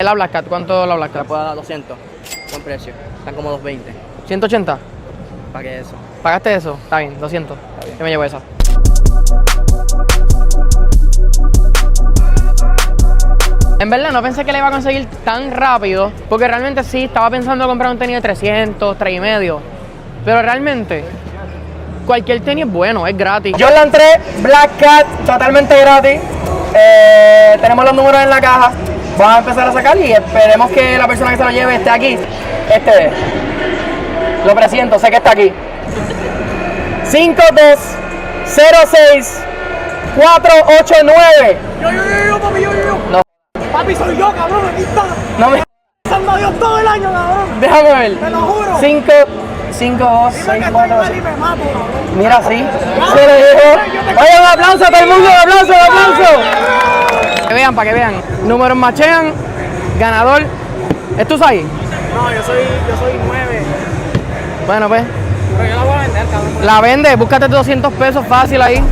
la Black Cat, ¿cuánto la Black Te Cat? puedo dar 200. Buen precio. Están como 220. 180. ¿Para qué eso? ¿Pagaste eso? Está bien, 200. bien. Yo me llevo esa. En verdad no pensé que le iba a conseguir tan rápido, porque realmente sí, estaba pensando comprar un tenis de 300, 3,5. Pero realmente, cualquier tenis es bueno, es gratis. Jordan 3, Black Cat, totalmente gratis. Tenemos los números en la caja. Vamos a empezar a sacar y esperemos que la persona que se lo lleve esté aquí. Este es. Lo presiento, sé que está aquí. 5206 489. Yo, papi, yo. No. Papi, soy yo, cabrón, aquí está. No me. Salva a Dios todo el año, cabrón. Déjame ver. Te lo juro. 5, 2, 6, 4. Y me mato, cabrón. Mira, así. Se lo dijo. Oye, un aplauso a todo el mundo, un aplauso, un aplauso. Para que vean. Números machean, ganador. ¿Es tu ahí? No, yo soy 9. Bueno, pues. Pero yo la voy a vender, cabrón. La vende, búscate 200 pesos fácil ahí.